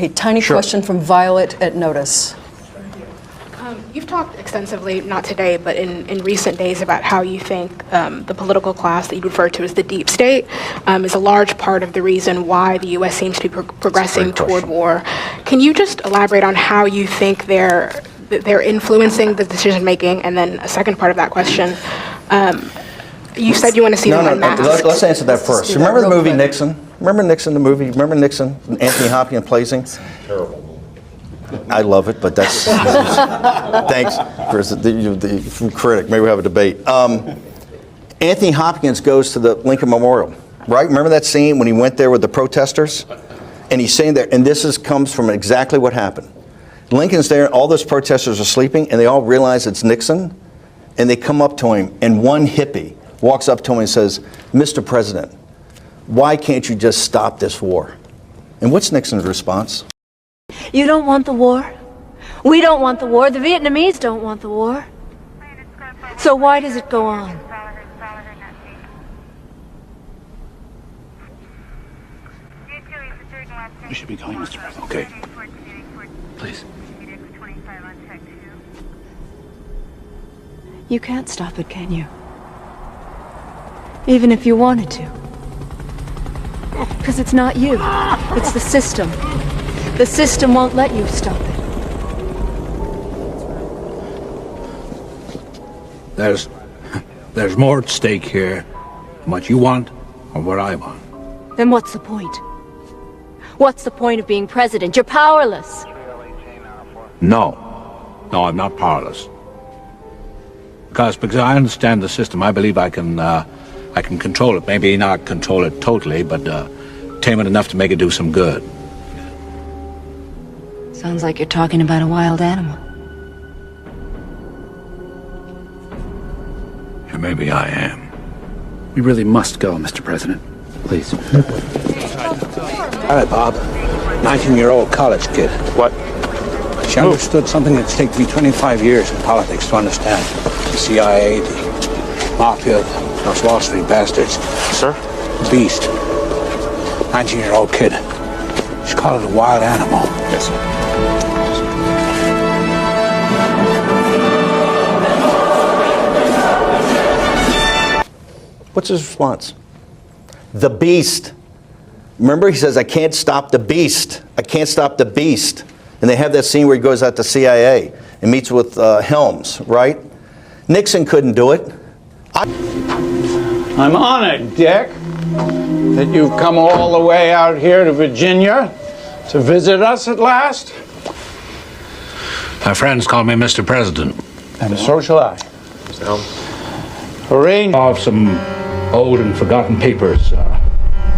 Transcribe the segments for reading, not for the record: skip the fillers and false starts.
A tiny question from Violet at Notice. You've talked extensively, not today, but in recent days, about how you think the political class that you refer to as the deep state is a large part of the reason why the U.S. seems to be progressing toward war. Can you just elaborate on how you think they're influencing the decision making? And then a second part of that question, you said you want to see them unmasked. Let's answer that first. Remember the movie Nixon? Remember Nixon, the movie? Remember Nixon? Anthony Hopkins plays him? Terrible. I love it, but that's thanks for the critic. Maybe we have a debate. Anthony Hopkins goes to the Lincoln Memorial, right? Remember that scene when he went there with the protesters, and he's saying there, and this comes from exactly what happened. Lincoln's there, and all those protesters are sleeping, and they all realize it's Nixon, and they come up to him, and one hippie walks up to him and says, "Mr. President, why can't you just stop this war?" And what's Nixon's response? You don't want the war. We don't want the war. The Vietnamese don't want the war. So why does it go on? We should be going, Mr. President. Okay. Please. You can't stop it, can you? Even if you wanted to. Because it's not you. It's the system. The system won't let you stop it. There's more at stake here than what you want or what I want. Then what's the point? What's the point of being president? You're powerless. No, I'm not powerless. Because I understand the system. I believe I can control it. Maybe not control it totally, but tame it enough to make it do some good. Sounds like you're talking about a wild animal. Yeah, maybe I am. We really must go, Mr. President. Please. All right, Bob. 19-year-old college kid. What? She understood something that's taken me 25 years in politics to understand. The CIA, the Mafia, those Wall Street bastards. Sir? Beast. 19-year-old kid. She called it a wild animal. Yes, sir. What's his response? The beast. Remember, he says, "I can't stop the beast. I can't stop the beast." And they have that scene where he goes out to CIA and meets with Helms, right? Nixon couldn't do it. I'm honored, Dick, that you've come all the way out here to Virginia to visit us at last. My friends call me Mr. President. And so shall I. Mr. Helm. Arrange Of some old and forgotten papers,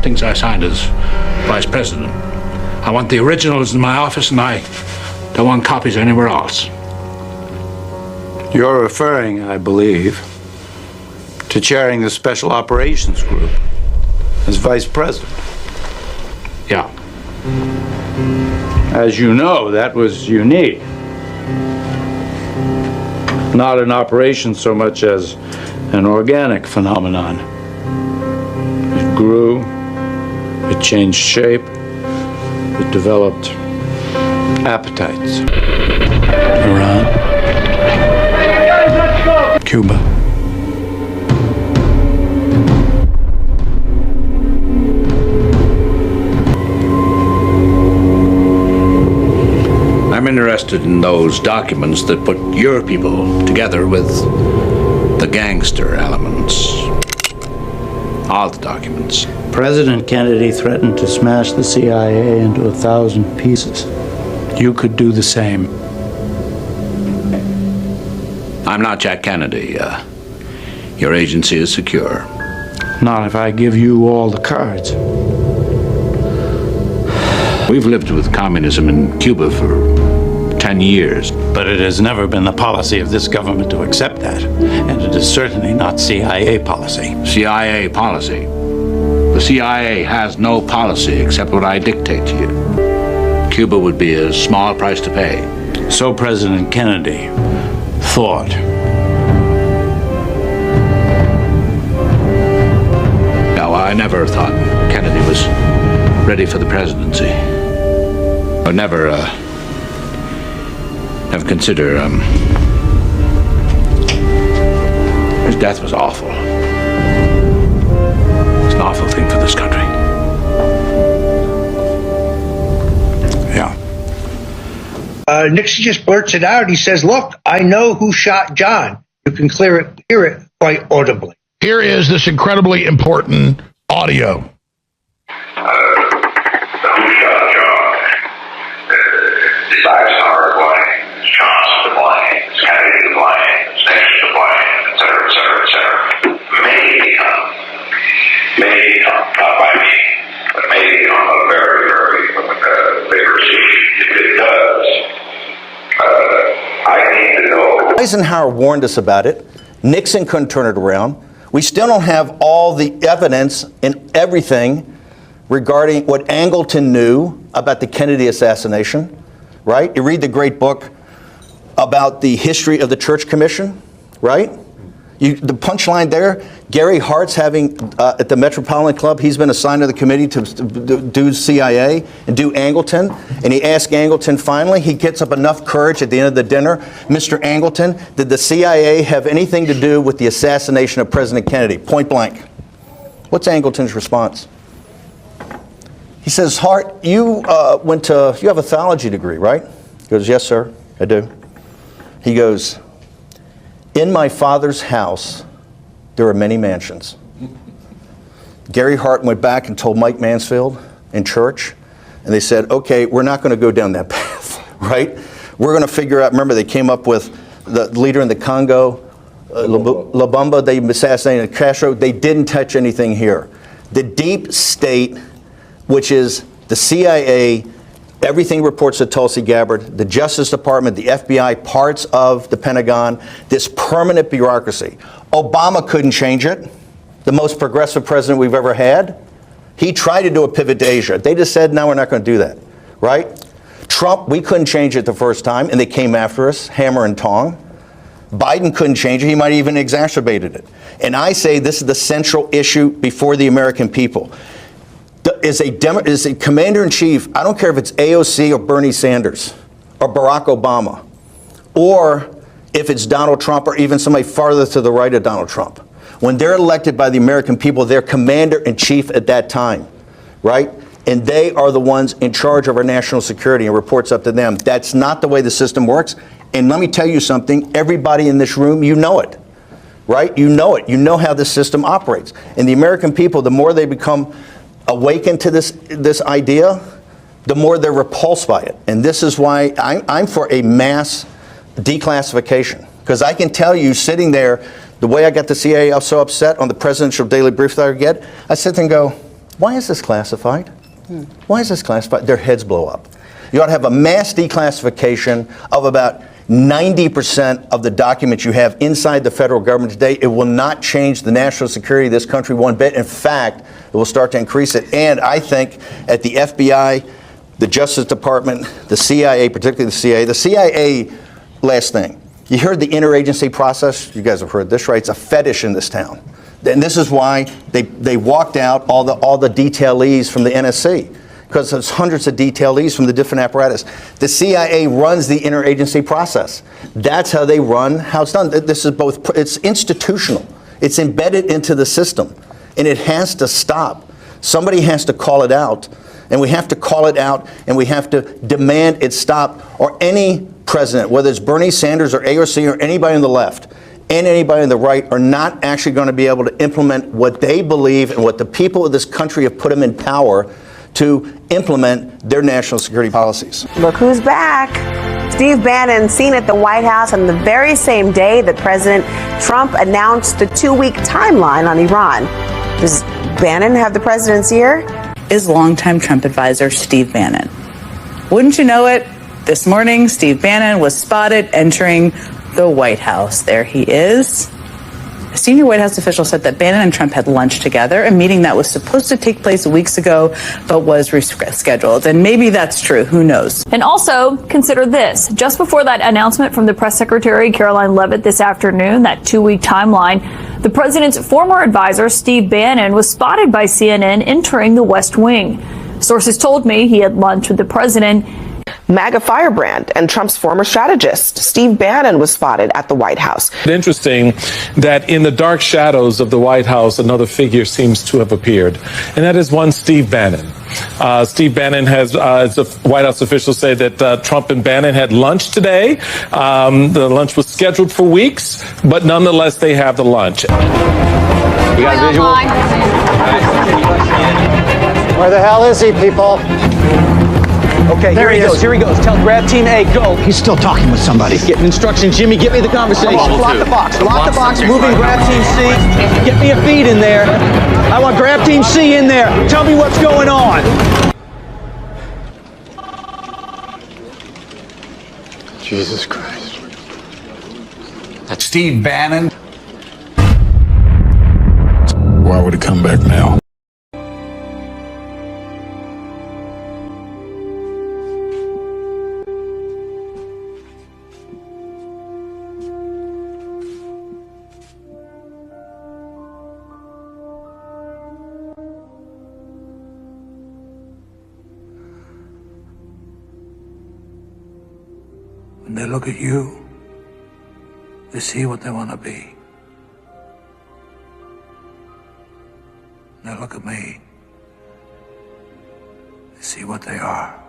things I signed as vice president. I want the originals in my office, and I don't want copies anywhere else. You're referring, I believe, to chairing the Special Operations Group as vice president. Yeah. As you know, that was unique. Not an operation so much as an organic phenomenon. It grew, it changed shape, it developed appetites. Iran, Cuba. I'm interested in those documents that put your people together with the gangster elements. All the documents. President Kennedy threatened to smash the CIA into 1,000 pieces. You could do the same. I'm not Jack Kennedy. Your agency is secure. Not if I give you all the cards. We've lived with communism in Cuba for 10 years. But it has never been the policy of this government to accept that. And it is certainly not CIA policy. CIA policy. The CIA has no policy except what I dictate to you. Cuba would be a small price to pay. So President Kennedy thought. No, I never thought Kennedy was ready for the presidency. But never consider, his death was awful. It's an awful thing for this country. Yeah. Nixon just blurts it out. He says, look, I know who shot John. You can hear it quite audibly. Here is this incredibly important audio. Decides how to play, it's Johnson to play, it's Kennedy to play, it's Nixon to play, et cetera, et cetera, et cetera. May become, not by me, but may become a very, very big receipt. If it does, I need to know. Eisenhower warned us about it. Nixon couldn't turn it around. We still don't have all the evidence and everything regarding what Angleton knew about the Kennedy assassination, right? You read the great book about the history of the Church Commission, right? The punchline there, Gary Hart's having, at the Metropolitan Club, he's been assigned to the committee to do CIA and do Angleton. And he asked Angleton finally, he gets up enough courage at the end of the dinner, Mr. Angleton, did the CIA have anything to do with the assassination of President Kennedy? Point blank. What's Angleton's response? He says, Hart, you have a theology degree, right? He goes, yes, sir, I do. He goes, in my father's house, there are many mansions. Gary Hart went back and told Mike Mansfield in church, and they said, okay, we're not going to go down that path, right? We're going to figure out, remember, they came up with the leader in the Congo, Lumumba, they assassinated Castro. They didn't touch anything here. The deep state, which is the CIA, everything reports to Tulsi Gabbard, the Justice Department, the FBI, parts of the Pentagon, this permanent bureaucracy. Obama couldn't change it, the most progressive president we've ever had. He tried to do a pivot to Asia. They just said, no, we're not going to do that, right? Trump, we couldn't change it the first time, and they came after us, hammer and tong. Biden couldn't change it. He might even exacerbated it. And I say this is the central issue before the American people. Is a commander-in-chief, I don't care if it's AOC or Bernie Sanders or Barack Obama, or if it's Donald Trump or even somebody farther to the right of Donald Trump. When they're elected by the American people, they're commander-in-chief at that time, right? And they are the ones in charge of our national security and reports up to them. That's not the way the system works. And let me tell you something, everybody in this room, you know it, right? You know it. You know how this system operates. And the American people, the more they become awakened to this idea, the more they're repulsed by it. And this is why I'm for a mass declassification. Because I can tell you, sitting there, the way I got the CIA so upset on the presidential daily brief that I get, I sit there and go, why is this classified? Why is this classified? Their heads blow up. You ought to have a mass declassification of about 90% of the documents you have inside the federal government today. It will not change the national security of this country one bit. In fact, it will start to increase it. And I think at the FBI, the Justice Department, the CIA, particularly the CIA, last thing. You heard the interagency process. You guys have heard this, right? It's a fetish in this town. And this is why they walked out all the detailees from the NSC. Because there's hundreds of detailees from the different apparatus. The CIA runs the interagency process. That's how they run, how it's done. This is both, it's institutional. It's embedded into the system. And it has to stop. Somebody has to call it out. And we have to call it out, and we have to demand it stop. Or any president, whether it's Bernie Sanders or AOC or anybody on the left, and anybody on the right, are not actually going to be able to implement what they believe and what the people of this country have put them in power to implement their national security policies. Look who's back. Steve Bannon seen at the White House on the very same day that President Trump announced the 2-week timeline on Iran. Does Bannon have the president's ear? Is longtime Trump advisor Steve Bannon. Wouldn't you know it? This morning, Steve Bannon was spotted entering the White House. There he is. A senior White House official said that Bannon and Trump had lunch together, a meeting that was supposed to take place weeks ago, but was rescheduled. And maybe that's true. Who knows? And also consider this. Just before that announcement from the press secretary, Caroline Leavitt, this afternoon, that 2-week timeline, the president's former advisor, Steve Bannon, was spotted by CNN entering the West Wing. Sources told me he had lunch with the president MAGA firebrand and Trump's former strategist, Steve Bannon, was spotted at the White House. Interesting that in the dark shadows of the White House, another figure seems to have appeared, and that is one Steve Bannon. Steve Bannon has, as the White House officials say, that Trump and Bannon had lunch today. The lunch was scheduled for weeks, but nonetheless, they have the lunch. You got a visual? Where the hell is he, people? Okay, There here he he goes. is. Here he goes. Tell grab team A, go. He's still talking with somebody. He's getting instructions. Jimmy, get me the conversation. Block the box. Block the box. Moving grab team C. Get me a feed in there. I want grab team C in there. Tell me what's going on. Jesus Christ. That's Steve Bannon. Why would it come back now? When they look at you, they see what they want to be. When they look at me, they see what they are.